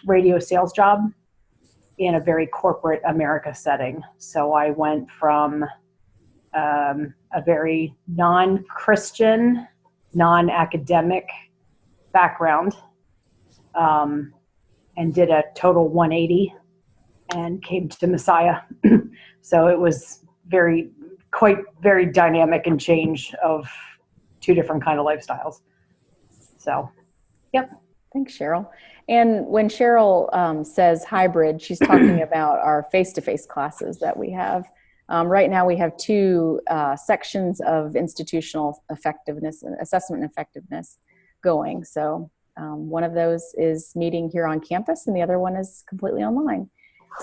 radio sales job in a very corporate America setting. So I went from a very non-Christian, non-academic background, and did a total 180 and came to Messiah. So it was very dynamic and change of two different kind of lifestyles. So, yep. Thanks, Cheryl. And when Cheryl says hybrid, she's talking about our face-to-face classes that we have. Right now we have two sections of institutional effectiveness and assessment effectiveness going. So one of those is meeting here on campus and the other one is completely online.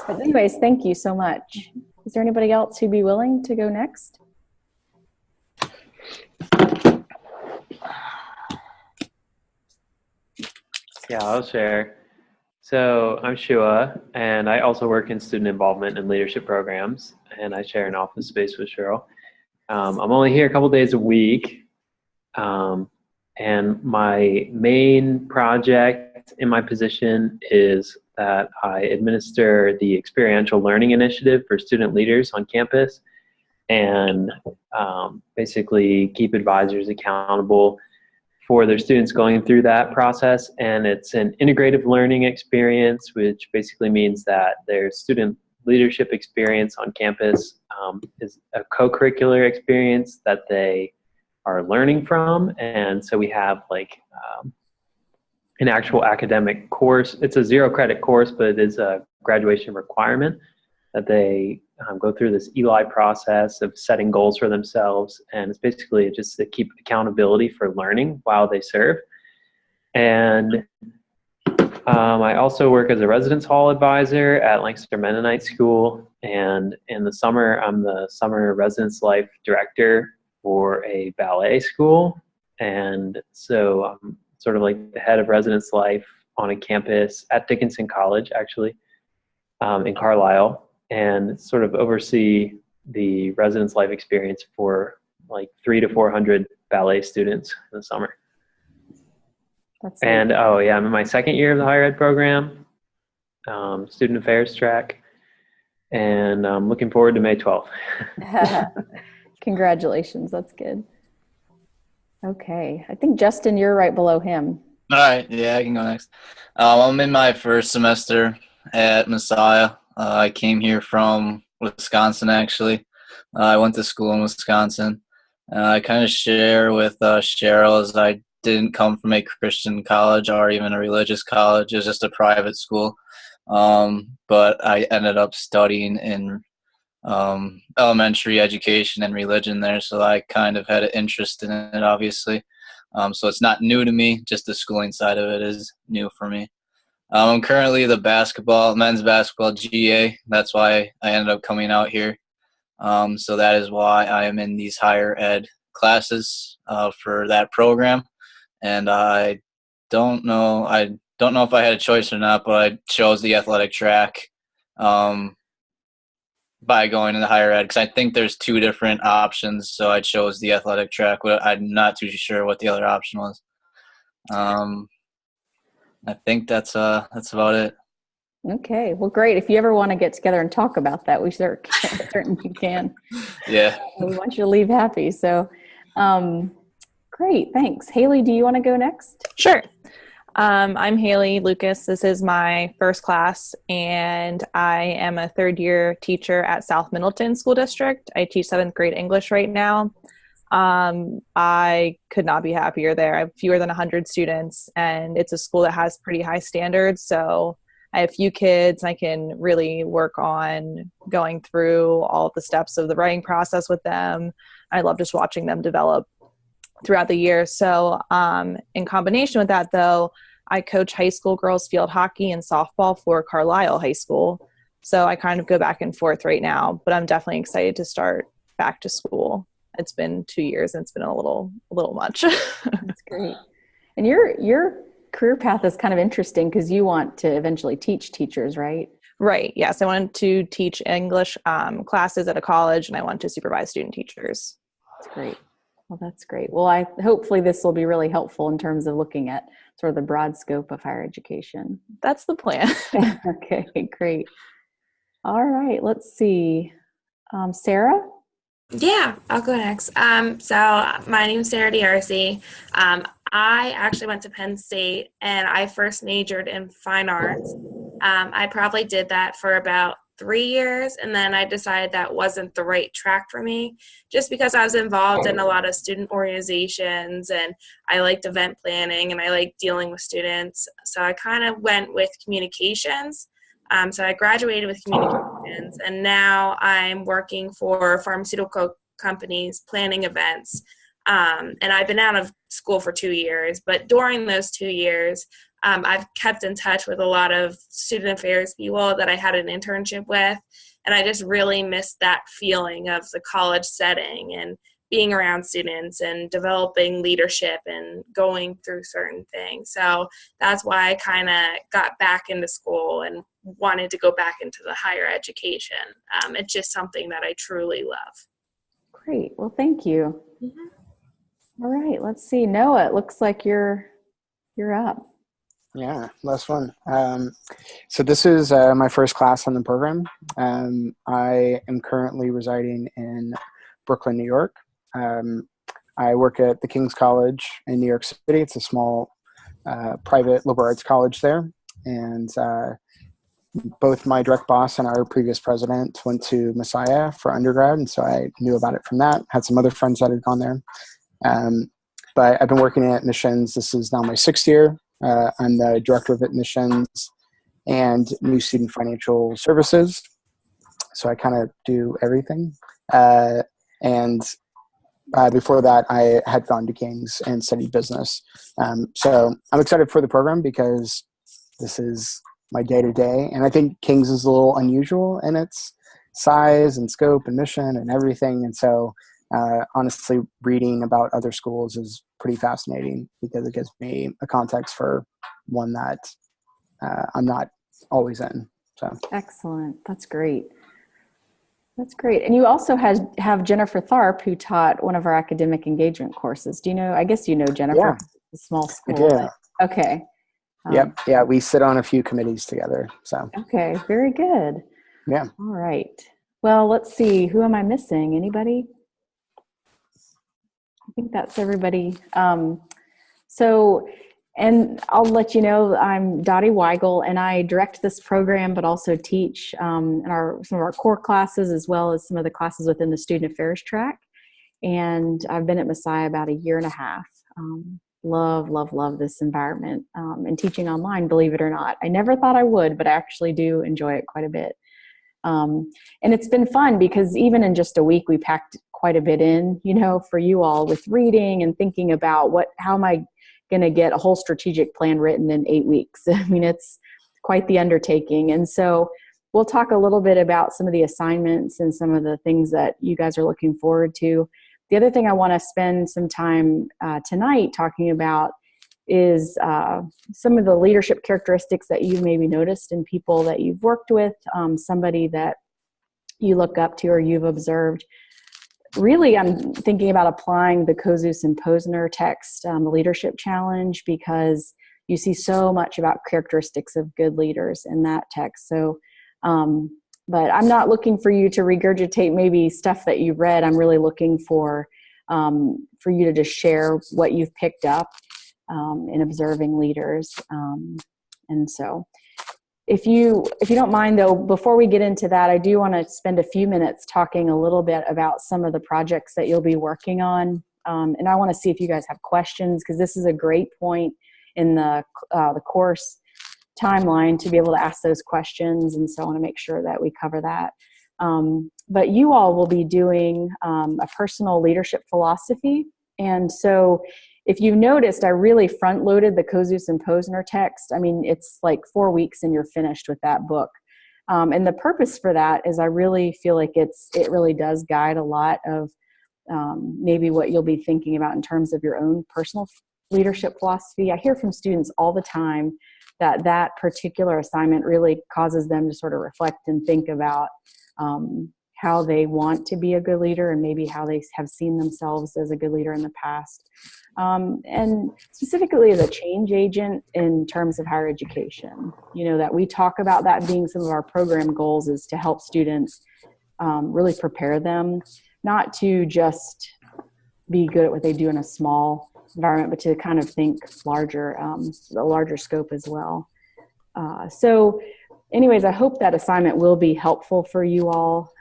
But anyways, thank you so much. Is there anybody else who'd be willing to go next? Yeah, I'll share. So I'm Shua, and I also work in student involvement and leadership programs, and I share an office space with Cheryl. I'm only here a couple days a week, and my main project in my position is that I administer the experiential learning initiative for student leaders on campus, and basically keep advisors accountable for their students going through that process. And it's an integrative learning experience, which basically means that their student leadership experience on campus is a co-curricular experience that they are learning from. And so we have like an actual academic course. It's a 0 credit course, but it is a graduation requirement that they go through this ELI process of setting goals for themselves. And it's basically just to keep accountability for learning while they serve. And I also work as a residence hall advisor at Lancaster Mennonite School. And in the summer, I'm the summer residence life director for a ballet school. And so I'm sort of like the head of residence life on a campus at Dickinson College, actually, in Carlisle, and sort of oversee the residence life experience for like 300 to 400 ballet students in the summer. And oh yeah, I'm in my second year of the higher ed program, student affairs track, and I'm looking forward to May 12th. Congratulations, that's good. Okay, I think Justin, you're right below him. All right, yeah, I can go next. I'm in my first semester at Messiah. I came here from Wisconsin, actually. I went to school in Wisconsin. I kind of share with Cheryl as I didn't come from a Christian college or even a religious college. It was just a private school. But I ended up studying in elementary education and religion there, so I kind of had an interest in it, obviously. So it's not new to me, just the schooling side of it is new for me. I'm currently the men's basketball GA. That's why I ended up coming out here. So that is why I am in these higher ed classes for that program. And I don't know if I had a choice or not, but I chose the athletic track by going to the higher ed, because I think there's two different options. So I chose the athletic track, but I'm not too sure what the other option was. I think that's about it. Okay, well, great. If you ever want to get together and talk about that, we certainly can. Yeah. We want you to leave happy. So, great, thanks. Haley, do you want to go next? Sure. I'm Haley Lucas. This is my first class, and I am a third-year teacher at South Middleton School District. I teach 7th grade English right now. I could not be happier there. I have fewer than 100 students, and it's a school that has pretty high standards. So I have few kids. I can really work on going through all of the steps of the writing process with them. I love just watching them develop throughout the year. So in combination with that, though, I coach high school girls field hockey and softball for Carlisle High School. So I kind of go back and forth right now, but I'm definitely excited to start back to school. It's been 2 years and it's been a little much. That's great. And your career path is kind of interesting because you want to eventually teach teachers, right? Right. Yes. I wanted to teach English classes at a college, and I wanted to supervise student teachers. That's great. Well, that's great. Well, hopefully this will be really helpful in terms of looking at sort of the broad scope of higher education. That's the plan. Okay, great. All right, let's see. Sarah? Yeah, I'll go next. So my name is Sarah D'Arcy. I actually went to Penn State, and I first majored in fine arts. I probably did that for about 3 years, and then I decided that wasn't the right track for me, just because I was involved in a lot of student organizations, and I liked event planning, and I liked dealing with students. So I kind of went with communications. So I graduated with communications, and now I'm working for pharmaceutical companies planning events. And I've been out of school for 2 years, but during those 2 years, I've kept in touch with a lot of student affairs people that I had an internship with, and I just really missed that feeling of the college setting and being around students and developing leadership and going through certain things. So that's why I kind of got back into school and wanted to go back into the higher education. It's just something that I truly love. Great. Well, thank you. Mm-hmm. All right. Let's see. Noah, it looks like you're up. Yeah, last one. So this is my first class on the program. I am currently residing in Brooklyn, New York. I work at the King's College in New York City. It's a small private liberal arts college there. And both my direct boss and our previous president went to Messiah for undergrad. And so I knew about it from that. Had some other friends that had gone there. But I've been working at admissions. This is now my 6th year. I'm the director of admissions and new student financial services. So I kind of do everything. Before that, I had gone to King's and studied business. So I'm excited for the program because this is my day-to-day. And I think King's is a little unusual in its size and scope and mission and everything. And so honestly, reading about other schools is pretty fascinating because it gives me a context for one that I'm not always in. So excellent. That's great. That's great. And you also have Jennifer Tharp, who taught one of our academic engagement courses. Do you know, I guess you know Jennifer, Yeah, it's a small school. I do. Okay. Yep. Yeah, we sit on a few committees together. So okay, very good. Yeah. All right. Well, let's see. Who am I missing? Anybody? I think that's everybody. And I'll let you know, I'm Dottie Weigel, and I direct this program, but also teach in some of our core classes, as well as some of the classes within the student affairs track. And I've been at Messiah about 1.5 years. Love this environment and teaching online, believe it or not. I never thought I would, but I actually do enjoy it quite a bit. And it's been fun because even in just a week, we packed quite a bit in, for you all with reading and thinking about how am I going to get a whole strategic plan written in 8 weeks. I mean, it's quite the undertaking. And so we'll talk a little bit about some of the assignments and some of the things that you guys are looking forward to. The other thing I want to spend some time tonight talking about is some of the leadership characteristics that you've maybe noticed in people that you've worked with, somebody that you look up to or you've observed. Really, I'm thinking about applying the Kozus and Posner text, the leadership challenge, because you see so much about characteristics of good leaders in that text. So, but I'm not looking for you to regurgitate maybe stuff that you've read. I'm really looking for you to just share what you've picked up in observing leaders. And so if you don't mind though, before we get into that, I do want to spend a few minutes talking a little bit about some of the projects that you'll be working on. And I want to see if you guys have questions, because this is a great point in the course timeline to be able to ask those questions. And so I want to make sure that we cover that. But you all will be doing a personal leadership philosophy. And so if you've noticed, I really front loaded the Kozus and Posner text. I mean, it's like 4 weeks and you're finished with that book. And the purpose for that is I really feel like it really does guide a lot of maybe what you'll be thinking about in terms of your own personal leadership philosophy. I hear from students all the time that particular assignment really causes them to sort of reflect and think about how they want to be a good leader and maybe how they have seen themselves as a good leader in the past. And specifically as a change agent in terms of higher education, that we talk about that being some of our program goals is to help students really prepare them, not to just be good at what they do in a small environment, but to kind of think larger, the larger scope as well. So anyways, I hope that assignment will be helpful for you all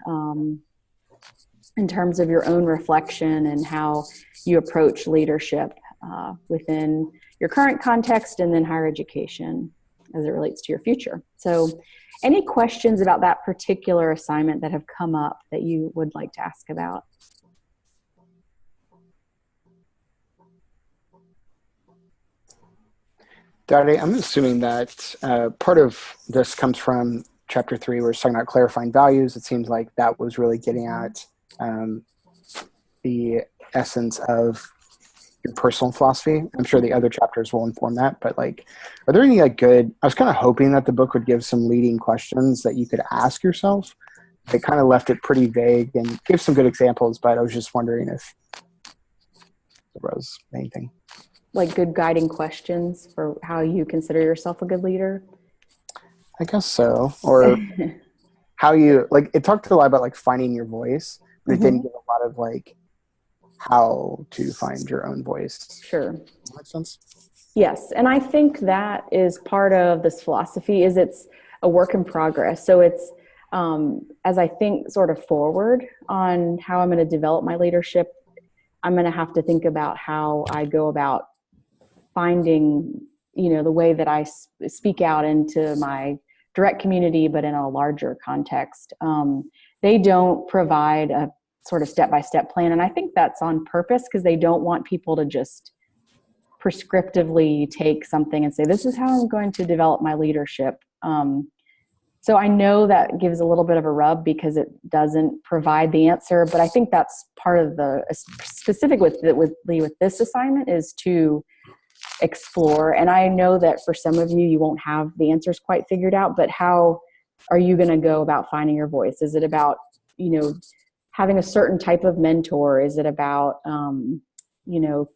in terms of your own reflection and how you approach leadership within your current context and then higher education as it relates to your future. So any questions about that particular assignment that have come up that you would like to ask about? Daddy, I'm assuming that part of this comes from chapter 3, where it's talking about clarifying values. It seems like that was really getting at the essence of your personal philosophy. I'm sure the other chapters will inform that, but like, are there any good, I was kind of hoping that the book would give some leading questions that you could ask yourself. They kind of left it pretty vague and gave some good examples, but I was just wondering if there was anything. Like good guiding questions for how you consider yourself a good leader? I guess so. Or how you, it talked a lot about finding your voice, but it didn't give a lot of how to find your own voice. Sure. Does that make sense? Yes. And I think that is part of this philosophy is it's a work in progress. So it's, as I think sort of forward on how I'm going to develop my leadership, I'm going to have to think about how I go about finding, the way that I speak out into my direct community, but in a larger context. They don't provide a sort of step-by-step plan. And I think that's on purpose because they don't want people to just prescriptively take something and say, this is how I'm going to develop my leadership. So I know that gives a little bit of a rub because it doesn't provide the answer, but I think that's part of the specific with this assignment is to explore. And I know that for some of you, you won't have the answers quite figured out, but how are you going to go about finding your voice? Is it about, having a certain type of mentor? Is it about,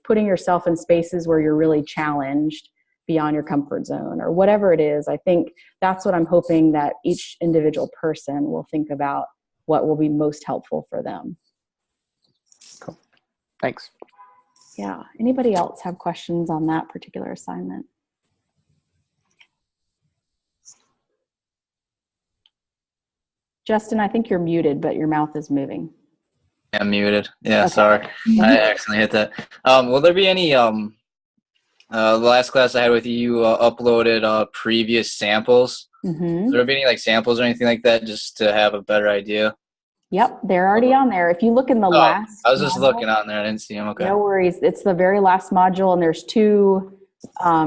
putting yourself in spaces where you're really challenged beyond your comfort zone or whatever it is? I think that's what I'm hoping that each individual person will think about what will be most helpful for them. Cool. Thanks. Yeah. Anybody else have questions on that particular assignment? Justin, I think you're muted, but your mouth is moving. I'm muted. Yeah, Okay. Sorry. I accidentally hit that. Will there be any, the last class I had with you, you uploaded previous samples. Will there be any samples or anything like that just to have a better idea? Yep, they're already on there. If you look in the last I was just module, looking on there. I didn't see them. Okay. No worries. It's the very last module, and there's 2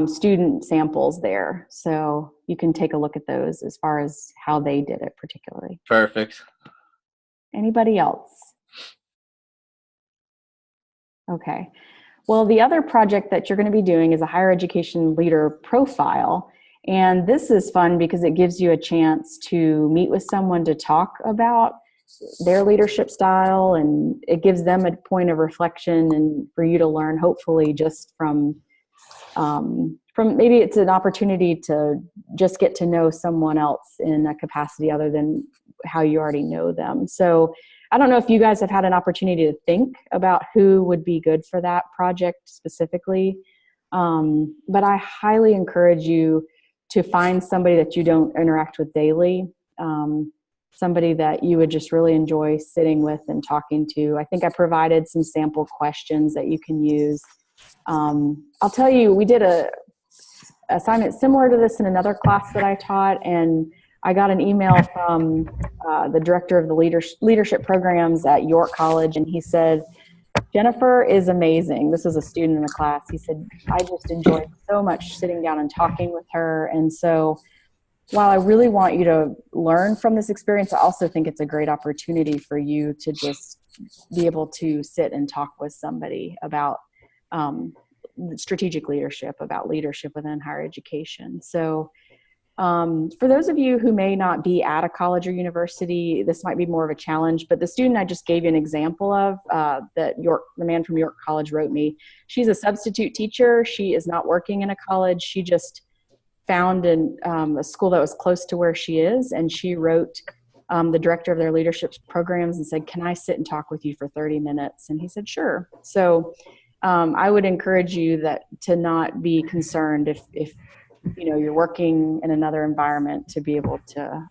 student samples there. So you can take a look at those as far as how they did it particularly. Perfect. Anybody else? Okay. Well, the other project that you're going to be doing is a higher education leader profile. And this is fun because it gives you a chance to meet with someone to talk about their leadership style, and it gives them a point of reflection and for you to learn, hopefully just from maybe it's an opportunity to just get to know someone else in a capacity other than how you already know them. So I don't know if you guys have had an opportunity to think about who would be good for that project specifically, but I highly encourage you to find somebody that you don't interact with daily, somebody that you would just really enjoy sitting with and talking to. I think I provided some sample questions that you can use. I'll tell you, we did a assignment similar to this in another class that I taught, and I got an email from the director of the leadership programs at York College, and he said, Jennifer is amazing. This was a student in the class. He said, I just enjoyed so much sitting down and talking with her. And so while I really want you to learn from this experience, I also think it's a great opportunity for you to just be able to sit and talk with somebody about strategic leadership, about leadership within higher education. So For those of you who may not be at a college or university, this might be more of a challenge, but the student I just gave you an example of, that the man from York College wrote me, she's a substitute teacher. She is not working in a college. She just found a school that was close to where she is, and she wrote the director of their leadership programs and said, can I sit and talk with you for 30 minutes? And he said, sure. So I would encourage you to not be concerned if you're working in another environment, to be able to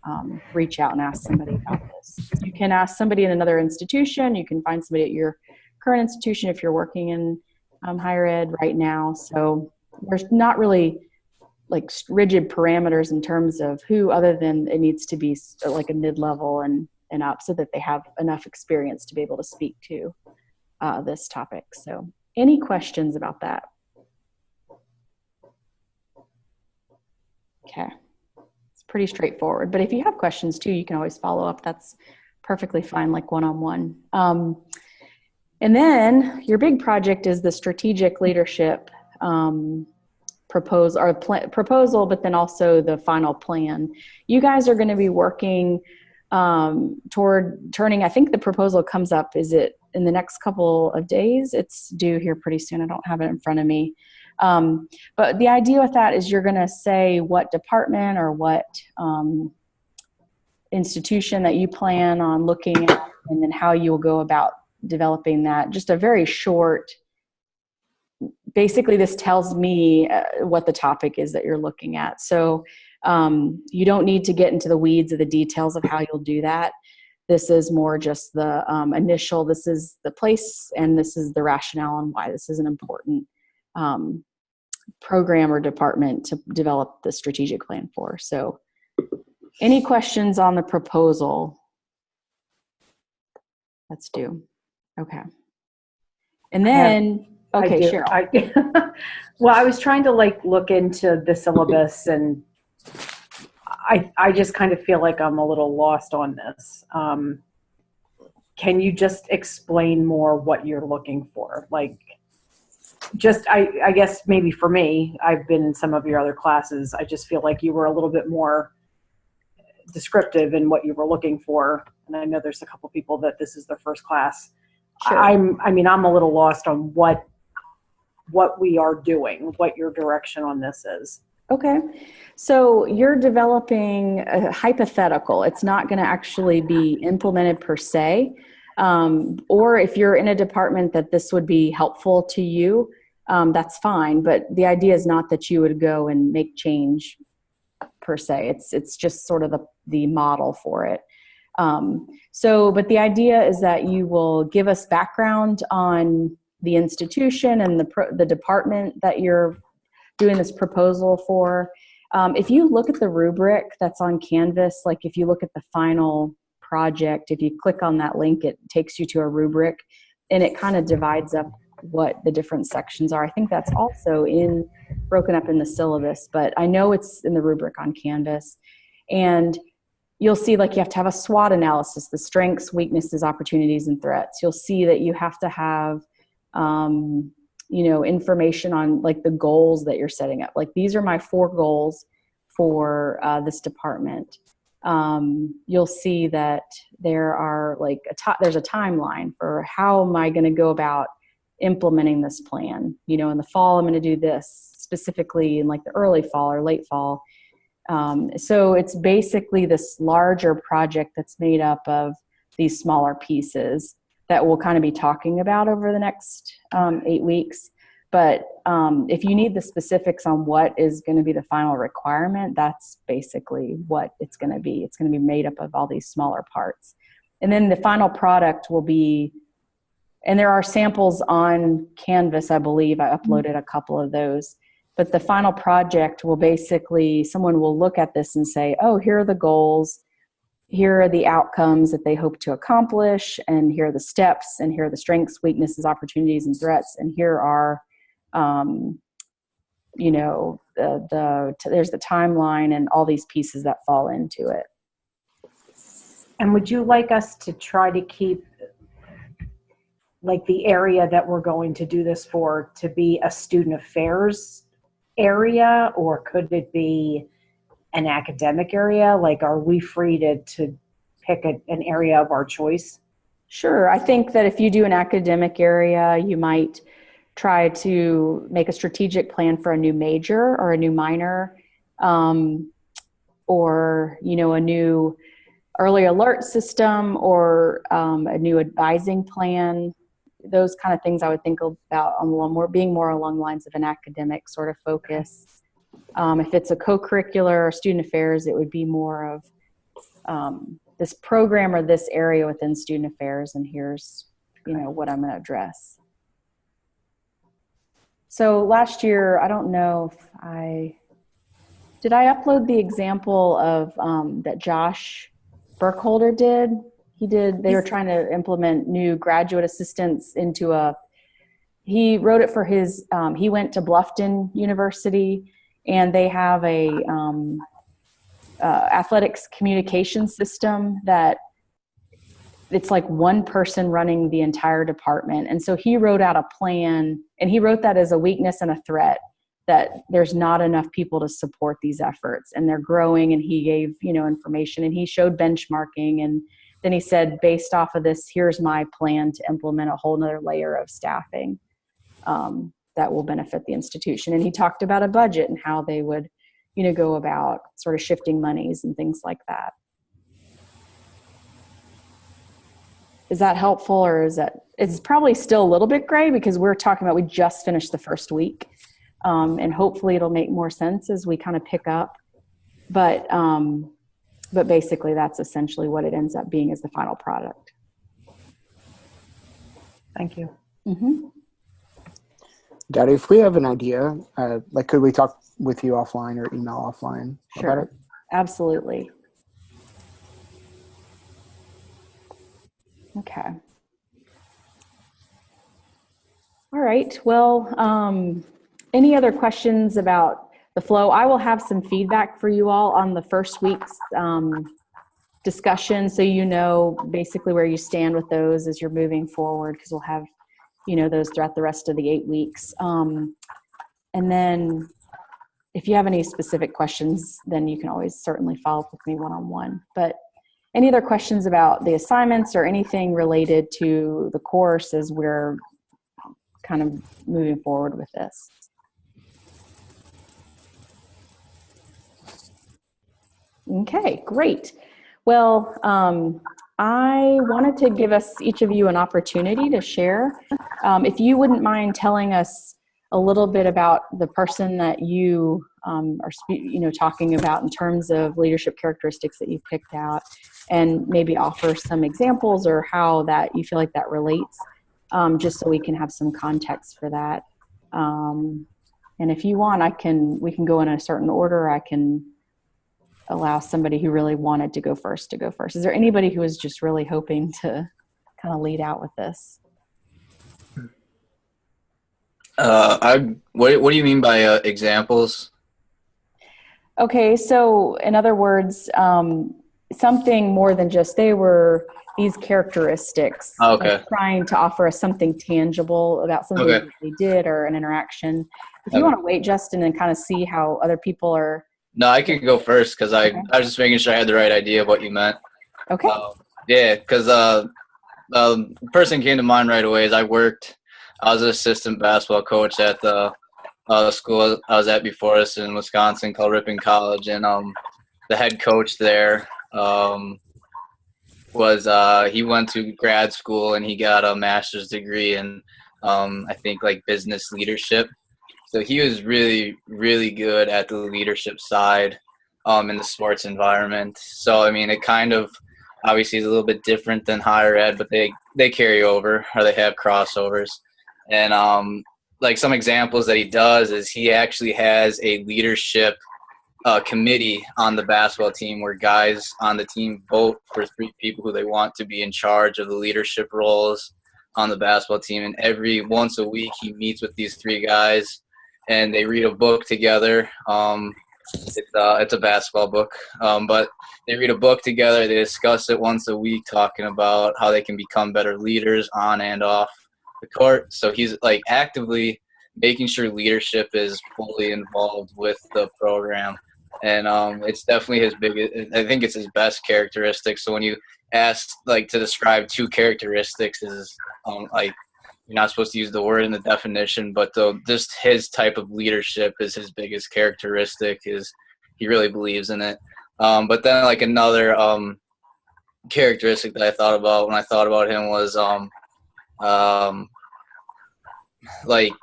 reach out and ask somebody about this. You can ask somebody in another institution. You can find somebody at your current institution if you're working in higher ed right now. So there's not really like rigid parameters in terms of who, other than it needs to be like a mid-level and up, so that they have enough experience to be able to speak to this topic. So any questions about that? Okay, it's pretty straightforward, but if you have questions too, you can always follow up. That's perfectly fine, like one-on-one. And then your big project is the strategic leadership proposal, but then also the final plan. You guys are going to be working toward turning, I think the proposal comes up, is it in the next couple of days? It's due here pretty soon. I don't have it in front of me. But the idea with that is you're going to say what department or what institution that you plan on looking at, and then how you'll go about developing that. Just a very short, basically this tells me what the topic is that you're looking at. So you don't need to get into the weeds of the details of how you'll do that. This is more just the initial, this is the place and this is the rationale and why this is an important program or department to develop the strategic plan for. So any questions on the proposal? That's due. Okay. And then, okay, Cheryl. Well, I was trying to look into the syllabus, and I just kind of feel like I'm a little lost on this. Can you just explain more what you're looking for? I guess maybe for me, I've been in some of your other classes. I just feel like you were a little bit more descriptive in what you were looking for. And I know there's a couple people that this is their first class. Sure. I'm a little lost on what we are doing, what your direction on this is. Okay. So you're developing a hypothetical. It's not going to actually be implemented per se. Or if you're in a department that this would be helpful to you, that's fine. But the idea is not that you would go and make change per se. It's just sort of the model for it. But the idea is that you will give us background on the institution and the department that you're doing this proposal for. If you look at the rubric that's on Canvas, like if you look at the final project, if you click on that link, it takes you to a rubric and it kind of divides up what the different sections are. I think that's also broken up in the syllabus, but I know it's in the rubric on Canvas. And you'll see you have to have a SWOT analysis, the strengths, weaknesses, opportunities, and threats. You'll see that you have to have information on the goals that you're setting up. These are my 4 goals for this department. You'll see that there are there's a timeline for how am I going to go about implementing this plan. In the fall, I'm going to do this specifically in the early fall or late fall. So it's basically this larger project that's made up of these smaller pieces that we'll kind of be talking about over the next 8 weeks. But if you need the specifics on what is going to be the final requirement, that's basically what it's going to be. It's going to be made up of all these smaller parts. And then the final product will be, and there are samples on Canvas, I believe. I uploaded a couple of those. But the final project will basically, someone will look at this and say, oh, here are the goals. Here are the outcomes that they hope to accomplish, and here are the steps, and here are the strengths, weaknesses, opportunities, and threats, and here are, there's the timeline and all these pieces that fall into it. And would you like us to try to keep the area that we're going to do this for to be a student affairs area, or could it be an academic area? Like, are we free to pick an area of our choice? Sure. I think that if you do an academic area, you might try to make a strategic plan for a new major or a new minor, or, a new early alert system, or a new advising plan. Those kind of things I would think about being more along the lines of an academic sort of focus. If it's a co-curricular or student affairs, it would be more of this program or this area within student affairs, and here's what I'm going to address. So last year, I don't know if did I upload the example of that Josh Burkholder did. They were trying to implement new graduate assistants he wrote it for his, he went to Bluffton University, and they have a athletics communication system that it's like one person running the entire department. And so he wrote out a plan, and he wrote that as a weakness and a threat, that there's not enough people to support these efforts, and they're growing. And he gave, information, and he showed benchmarking. And then he said, based off of this, here's my plan to implement a whole nother layer of staffing that will benefit the institution. And he talked about a budget and how they would, go about sort of shifting monies and things like that. Is that helpful, or it's probably still a little bit gray because we just finished the first week. And hopefully it'll make more sense as we kind of pick up. But basically that's essentially what it ends up being as the final product. Thank you. Mm-hmm. Daddy, if we have an idea, could we talk with you offline or email offline about it? Absolutely. Okay. All right. Well, any other questions about the flow? I will have some feedback for you all on the first week's discussion, so basically where you stand with those as you're moving forward, because we'll have those throughout the rest of the 8 weeks. And then if you have any specific questions, then you can always certainly follow up with me one-on-one. But any other questions about the assignments or anything related to the course as we're kind of moving forward with this? Okay, great. Well, I wanted to give each of you an opportunity to share. If you wouldn't mind telling us a little bit about the person that you are talking about in terms of leadership characteristics that you picked out, and maybe offer some examples or how that you feel like that relates, just so we can have some context for that. And if you want, we can go in a certain order. I can allow somebody who really wanted to go first to go first. Is there anybody who is just really hoping to kind of lead out with this? What do you mean by examples? Okay, so in other words, something more than just they were these characteristics. Okay. Like trying to offer us something tangible about something that they did or an interaction. If you want to wait, Justin, and kind of see how other people are. No, I could go first because I was just making sure I had the right idea of what you meant. Okay. Yeah, because the person came to mind right away is I was an assistant basketball coach at the school I was at before us in Wisconsin called Ripon College, and the head coach there he went to grad school and he got a master's degree in I think like business leadership. So he was really, really good at the leadership side in the sports environment. So, I mean, it kind of obviously is a little bit different than higher ed, but they carry over or they have crossovers. And like some examples that he does is he actually has a leadership committee on the basketball team where guys on the team vote for 3 people who they want to be in charge of the leadership roles on the basketball team. And once a week he meets with these 3 guys and they read a book together. It's a basketball book, but they read a book together. They discuss it once a week, talking about how they can become better leaders on and off the court. So he's like actively making sure leadership is fully involved with the program. and it's definitely his biggest. I think it's his best characteristic. So when you ask like to describe two characteristics, is like you're not supposed to use the word in the definition, but though just his type of leadership is his biggest characteristic. Is he really believes in it? But then like another characteristic that I thought about when I thought about him was like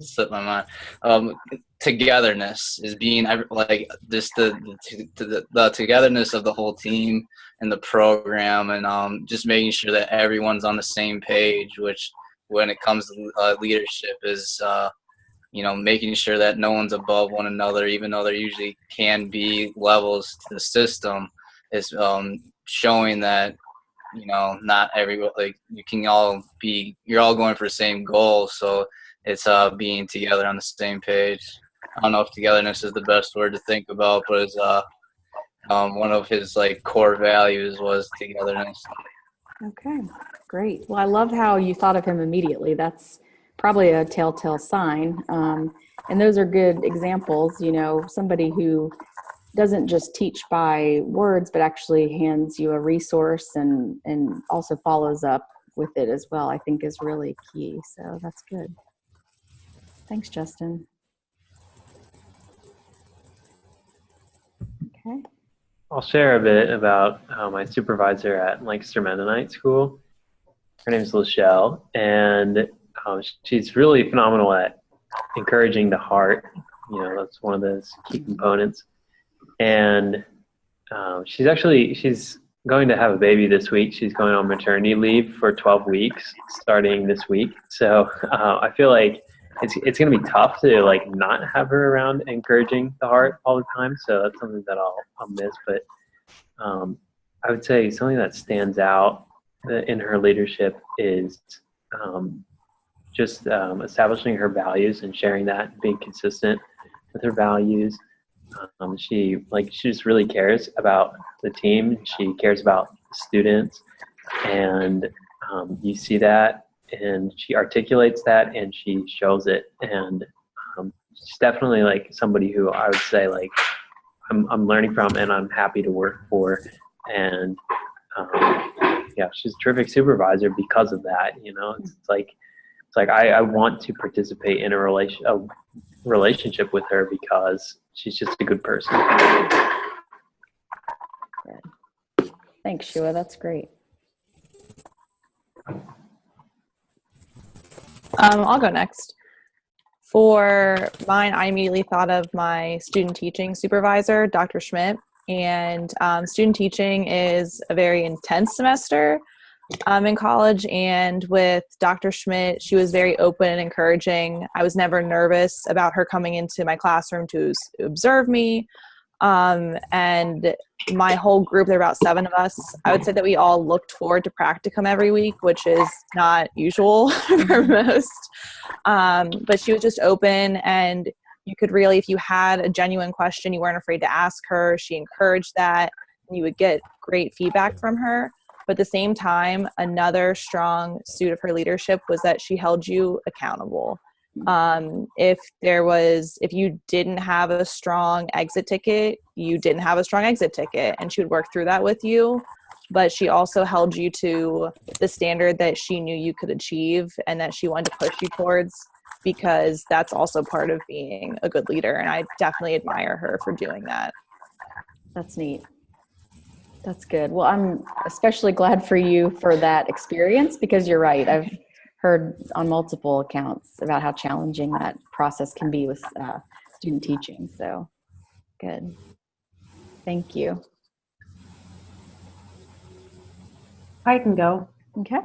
slipped my mind. Togetherness is being like just the togetherness of the whole team and the program, and just making sure that everyone's on the same page. Which, when it comes to leadership, is making sure that no one's above one another, even though there usually can be levels to the system. Is showing that not everyone, like you're all going for the same goal. So it's being together on the same page. I don't know if togetherness is the best word to think about, but it's one of his like core values was togetherness. Okay, great. Well, I love how you thought of him immediately. That's probably a telltale sign. And those are good examples, somebody who doesn't just teach by words, but actually hands you a resource and also follows up with it as well, I think is really key. So that's good. Thanks, Justin. Okay. I'll share a bit about my supervisor at Lancaster Mennonite School. Her name's Lachelle, and she's really phenomenal at encouraging the heart. That's one of those key components. And she's going to have a baby this week. She's going on maternity leave for 12 weeks starting this week. So I feel like it's going to be tough to like not have her around encouraging the heart all the time. So that's something that I'll miss. But I would say something that stands out in her leadership is just establishing her values and sharing that, being consistent with her values. She just really cares about the team. She cares about the students, and you see that, and she articulates that, and she shows it. And she's definitely like somebody who I would say like I'm learning from, and I'm happy to work for. And she's a terrific supervisor because of that. It's like I want to participate in a relationship with her because she's just a good person. Good. Thanks, Shua. That's great. I'll go next. For mine, I immediately thought of my student teaching supervisor, Dr. Schmidt. And student teaching is a very intense semester in college. And with Dr. Schmidt, she was very open and encouraging. I was never nervous about her coming into my classroom to observe me. And my whole group, there were about 7 of us, I would say that we all looked forward to practicum every week, which is not usual for most. But she was just open, and you could really, if you had a genuine question, you weren't afraid to ask her. She encouraged that, and you would get great feedback from her. But at the same time, another strong suit of her leadership was that she held you accountable. If you didn't have a strong exit ticket, you didn't have a strong exit ticket, and she would work through that with you. But she also held you to the standard that she knew you could achieve and that she wanted to push you towards, because that's also part of being a good leader. And I definitely admire her for doing that. That's neat. That's good. Well, I'm especially glad for you for that experience, because you're right. I've heard on multiple accounts about how challenging that process can be with student teaching. So good. Thank you. I can go. Okay.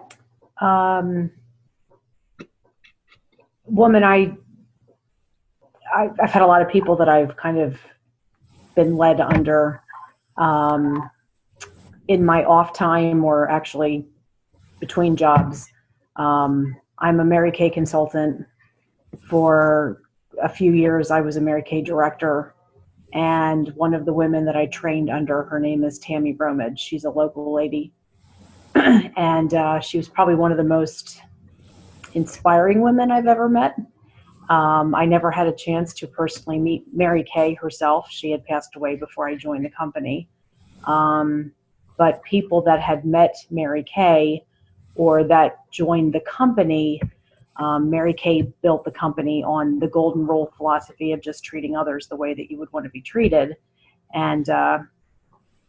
Woman, I've had a lot of people that I've kind of been led under in my off time, or actually between jobs. I'm a Mary Kay consultant. For a few years, I was a Mary Kay director. And one of the women that I trained under, her name is Tammy Bromage. She's a local lady. And she was probably one of the most inspiring women I've ever met. I never had a chance to personally meet Mary Kay herself. She had passed away before I joined the company. But people that had met Mary Kay or that joined the company, Mary Kay built the company on the golden rule philosophy of just treating others the way that you would want to be treated. And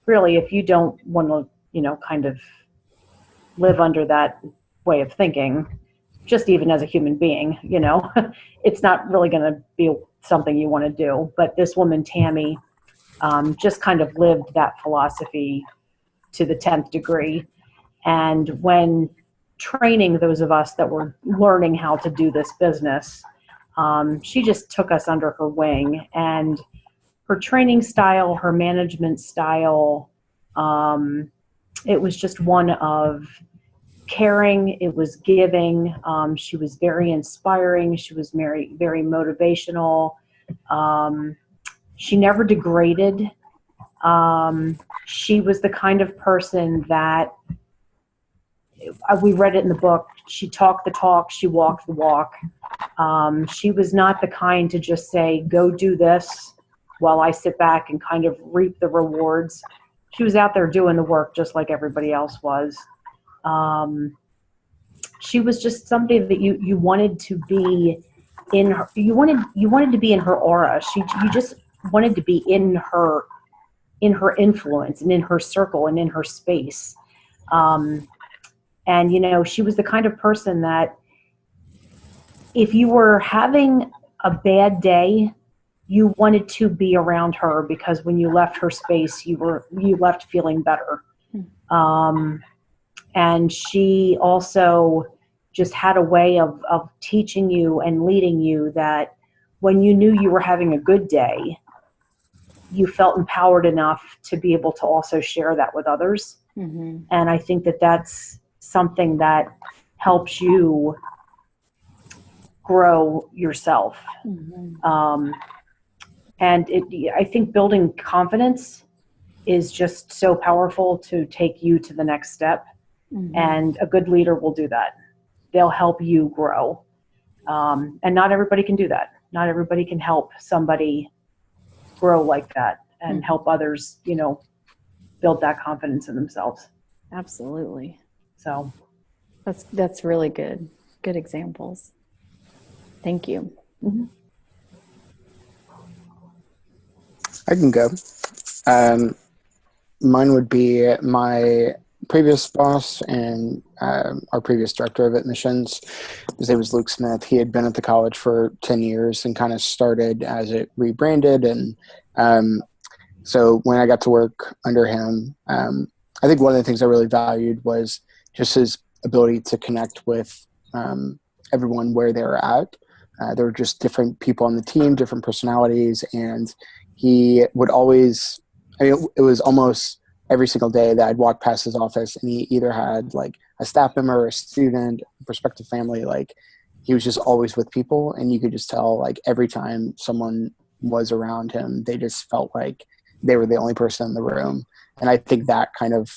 really, if you don't want to, kind of live under that way of thinking, just even as a human being, it's not really going to be something you want to do. But this woman, Tammy, just kind of lived that philosophy to the 10th degree. And when training those of us that were learning how to do this business, she just took us under her wing. And her training style, her management style, it was just one of caring. It was giving. She was very inspiring. She was very, very motivational. She never degraded. She was the kind of person that, we read it in the book, she talked the talk, she walked the walk. She was not the kind to just say, go do this while I sit back and kind of reap the rewards. She was out there doing the work just like everybody else was. She was just somebody that you wanted to be in her, you wanted to be in her aura. You just wanted to be in her influence and in her circle and in her space. And, she was the kind of person that if you were having a bad day, you wanted to be around her, because when you left her space, you left feeling better. And she also just had a way of teaching you and leading you that when you knew you were having a good day, you felt empowered enough to be able to also share that with others. Mm-hmm. And I think that that's something that helps you grow yourself. Mm-hmm. And I think building confidence is just so powerful to take you to the next step. Mm-hmm. And a good leader will do that. They'll help you grow. And not everybody can do that. Not everybody can help somebody grow like that and help others, build that confidence in themselves. Absolutely. So that's really good. Good examples. Thank you. Mm-hmm. I can go. Mine would be my previous boss and our previous director of admissions. His name was Luke Smith. He had been at the college for 10 years and kind of started as it rebranded. And so when I got to work under him, I think one of the things I really valued was just his ability to connect with everyone where they were at. There were just different people on the team, different personalities, and he would always, it was almost every single day that I'd walk past his office and he either had like a staff member, or a student, prospective family, like he was just always with people, and you could just tell like every time someone was around him, they just felt like they were the only person in the room. And I think that kind of,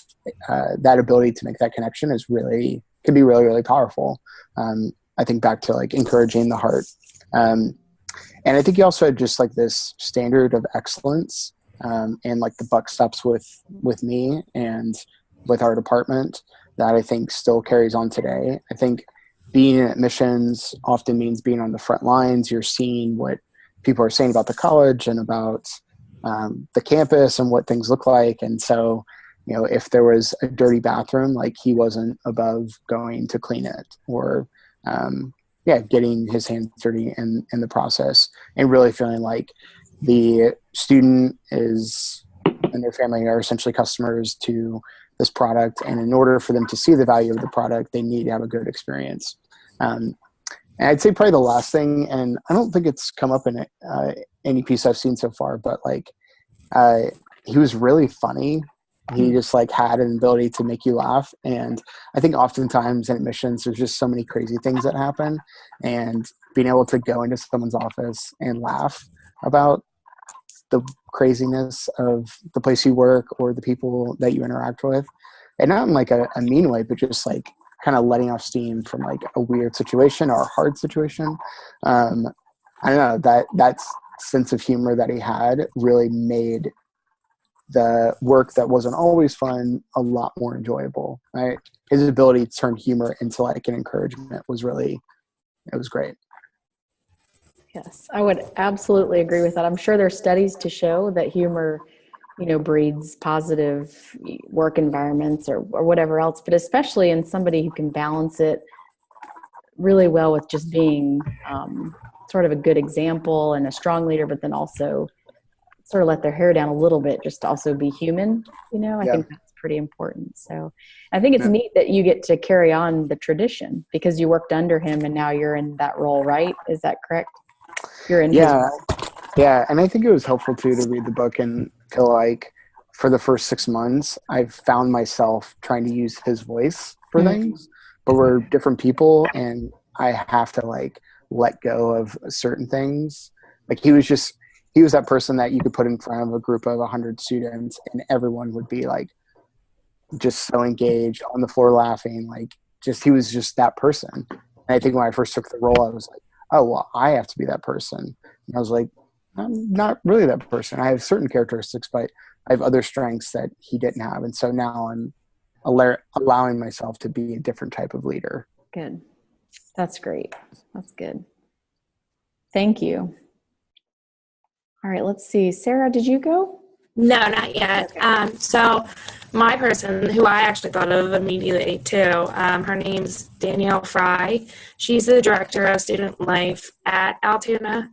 that ability to make that connection can be really, really powerful. I think back to like encouraging the heart. And I think he also had just like this standard of excellence, and like the buck stops with me and with our department that I think still carries on today. I think being in admissions often means being on the front lines. You're seeing what people are saying about the college and about the campus and what things look like. And so, if there was a dirty bathroom, like he wasn't above going to clean it, or getting his hands dirty in the process, and really feeling like the student and their family are essentially customers to this product. And in order for them to see the value of the product, they need to have a good experience. And I'd say probably the last thing, and I don't think it's come up in any piece I've seen so far, but like he was really funny. He just like had an ability to make you laugh. And I think oftentimes in admissions, there's just so many crazy things that happen, and being able to go into someone's office and laugh about the craziness of the place you work or the people that you interact with, and not in like a mean way, but just like kind of letting off steam from like a weird situation or a hard situation. I don't know, that sense of humor that he had really made the work that wasn't always fun a lot more enjoyable. Right? His ability to turn humor into like an encouragement was really, it was great. Yes, I would absolutely agree with that. I'm sure there's studies to show that humor, breeds positive work environments or whatever else, but especially in somebody who can balance it really well with just being sort of a good example and a strong leader, but then also sort of let their hair down a little bit, just to also be human. I think that's pretty important. So I think it's neat that you get to carry on the tradition because you worked under him and now you're in that role, right? Is that correct? You're in his role. Yeah, and I think it was helpful too to read the book and feel like for the first 6 months, I've found myself trying to use his voice for things, but we're different people, and I have to like let go of certain things. Like he was that person that you could put in front of a group of 100 students, and everyone would be like just so engaged on the floor laughing. Like he was just that person. And I think when I first took the role, I was like, oh, well, I have to be that person. And I was like, I'm not really that person. I have certain characteristics, but I have other strengths that he didn't have. And so now I'm allowing myself to be a different type of leader. Good. That's great. That's good. Thank you. All right, let's see. Sarah, did you go? No, not yet. So my person who I actually thought of immediately too, her name's Danielle Fry. She's the director of student life at Altoona,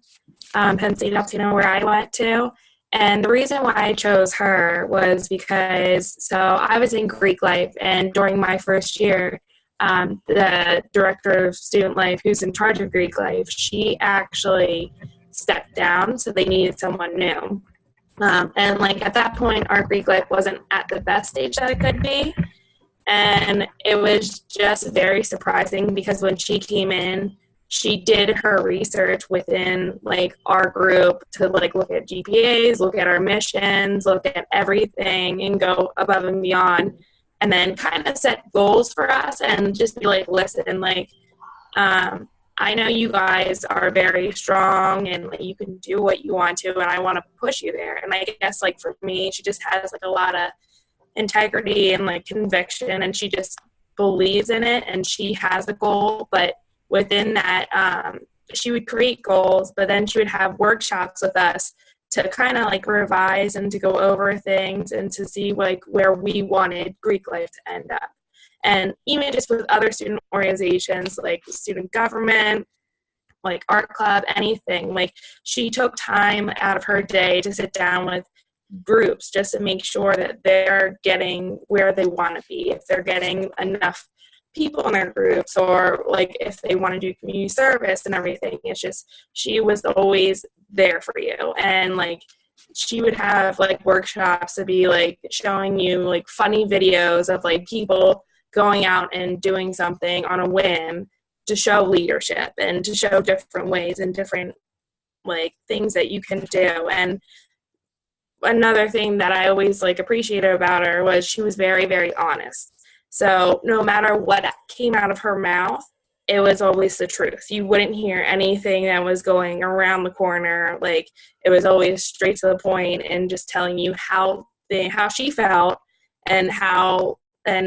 Penn State Altoona, where I went to. And the reason why I chose her was because, so I was in Greek life, and during my first year, the director of student life who's in charge of Greek life, she actually stepped down, so they needed someone new. And like at that point, our Greek life wasn't at the best stage that it could be. And it was just very surprising because when she came in, she did her research within like our group to like look at GPAs, look at our missions, look at everything and go above and beyond. And then kind of set goals for us and just be like, listen, like, I know you guys are very strong and like, you can do what you want to, and I want to push you there. And I guess like for me, she just has like a lot of integrity and like conviction, and she just believes in it, and she has a goal. But within that, she would create goals, but then she would have workshops with us to kind of like revise and to go over things and to see like where we wanted Greek life to end up. And even just with other student organizations like student government, like art club, anything, like she took time out of her day to sit down with groups just to make sure that they're getting where they want to be, if they're getting enough people in their groups, or like if they want to do community service and everything. It's just, she was always there for you. And like she would have like workshops to be like showing you like funny videos of like people going out and doing something on a whim to show leadership and to show different ways and different like things that you can do. And another thing that I always like appreciated about her was she was very, very honest. So no matter what came out of her mouth, it was always the truth. You wouldn't hear anything that was going around the corner. Like it was always straight to the point and just telling you how she felt and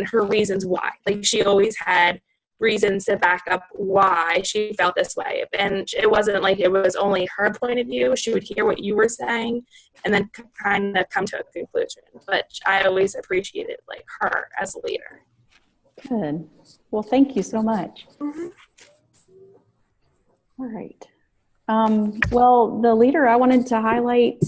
her reasons why. Like she always had reasons to back up why she felt this way. And it wasn't like it was only her point of view. She would hear what you were saying and then kind of come to a conclusion. But I always appreciated like her as a leader. Good. Well, thank you so much. Mm-hmm. All right. Well, the leader I wanted to highlight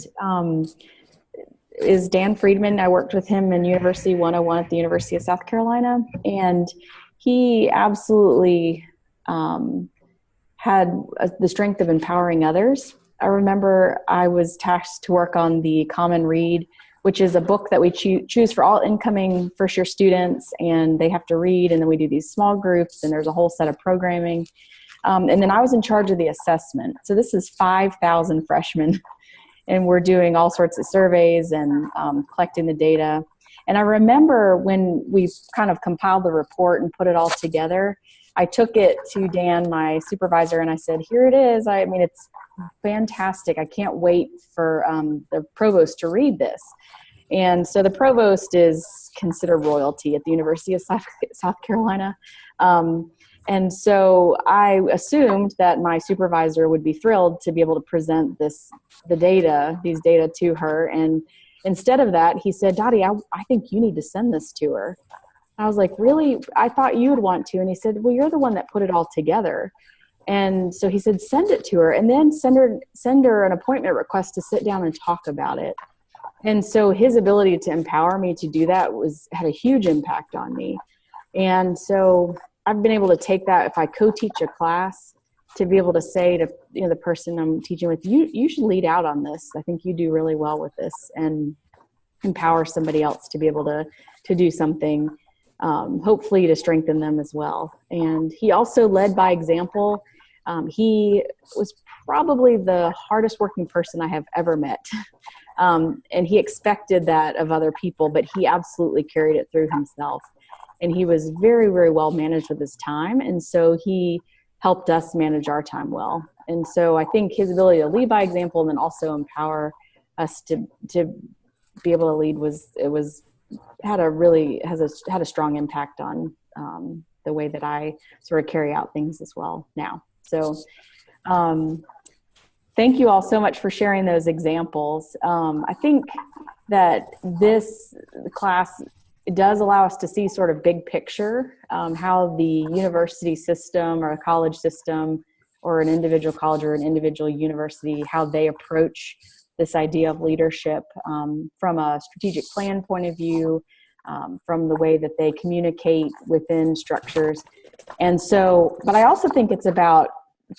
is Dan Friedman. I worked with him in University 101 at the University of South Carolina, and he absolutely had the strength of empowering others. I remember I was tasked to work on the Common Read, which is a book that we choose for all incoming first-year students, and they have to read, and then we do these small groups, and there's a whole set of programming. And then I was in charge of the assessment. So this is 5,000 freshmen, and we're doing all sorts of surveys and collecting the data. And I remember when we kind of compiled the report and put it all together, I took it to Dan, my supervisor, and I said, here it is. I mean, it's fantastic. I can't wait for the provost to read this. And so the provost is considered royalty at the University of South Carolina. And so I assumed that my supervisor would be thrilled to be able to present these data to her. And instead of that, he said, Dottie, I think you need to send this to her. I was like, really? I thought you would want to. And he said, well, you're the one that put it all together. And so he said, send it to her and then send her an appointment request to sit down and talk about it. And so his ability to empower me to do that had a huge impact on me. And so I've been able to take that if I co-teach a class, to be able to say to the person I'm teaching with, you should lead out on this. I think you do really well with this, and empower somebody else to be able to do something, hopefully to strengthen them as well. And he also led by example. He was probably the hardest working person I have ever met. And he expected that of other people, but he absolutely carried it through himself. And he was very, very well managed with his time. And so he helped us manage our time well. And so I think his ability to lead by example and then also empower us to be able to lead had a strong impact on the way that I sort of carry out things as well now. So thank you all so much for sharing those examples. I think that this class does allow us to see sort of big picture, how the university system or a college system or an individual college or an individual university, how they approach this idea of leadership from a strategic plan point of view, from the way that they communicate within structures. And so, but I also think it's about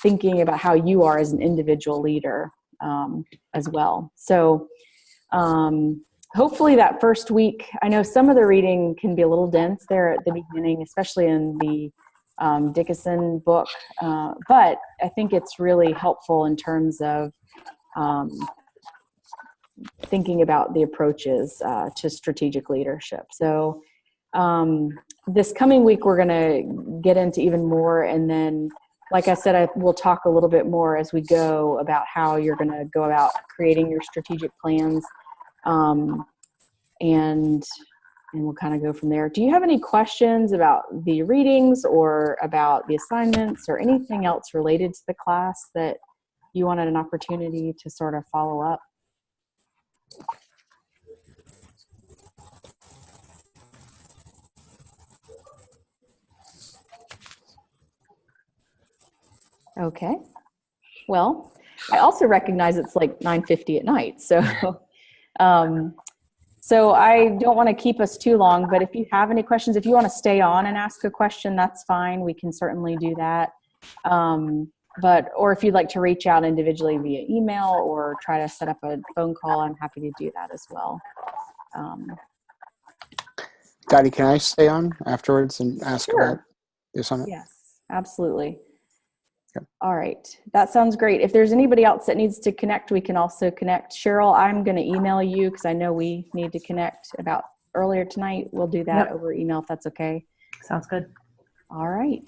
thinking about how you are as an individual leader as well. So hopefully that first week, I know some of the reading can be a little dense there at the beginning, especially in the Dickinson book, but I think it's really helpful in terms of thinking about the approaches to strategic leadership. So this coming week, we're going to get into even more, and then like I said, we'll talk a little bit more as we go about how you're going to go about creating your strategic plans, and we'll kind of go from there. Do you have any questions about the readings or about the assignments or anything else related to the class that you wanted an opportunity to sort of follow up? Okay. Well, I also recognize it's like 9:50 at night. So, so I don't want to keep us too long, but if you have any questions, if you want to stay on and ask a question, that's fine. We can certainly do that. Or if you'd like to reach out individually via email or try to set up a phone call, I'm happy to do that as well. Dottie, can I stay on afterwards and ask about the assignment? Yes, absolutely. Okay. All right. That sounds great. If there's anybody else that needs to connect, we can also connect. Cheryl, I'm going to email you because I know we need to connect about earlier tonight. We'll do that over email if that's okay. Sounds good. All right.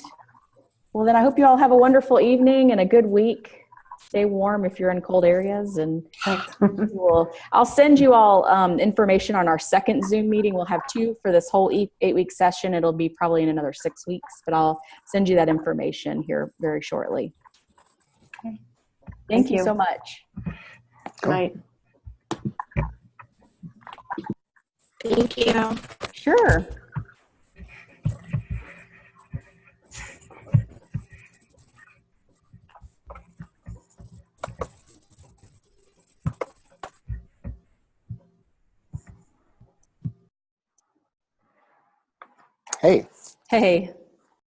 Well, then I hope you all have a wonderful evening and a good week. Stay warm if you're in cold areas. And I'll send you all information on our second Zoom meeting. We'll have 2 for this whole 8-week session. It'll be probably in another 6 weeks, but I'll send you that information here very shortly. Okay. Thank you so much. Good night. Thank you. Sure. Hey. Hey.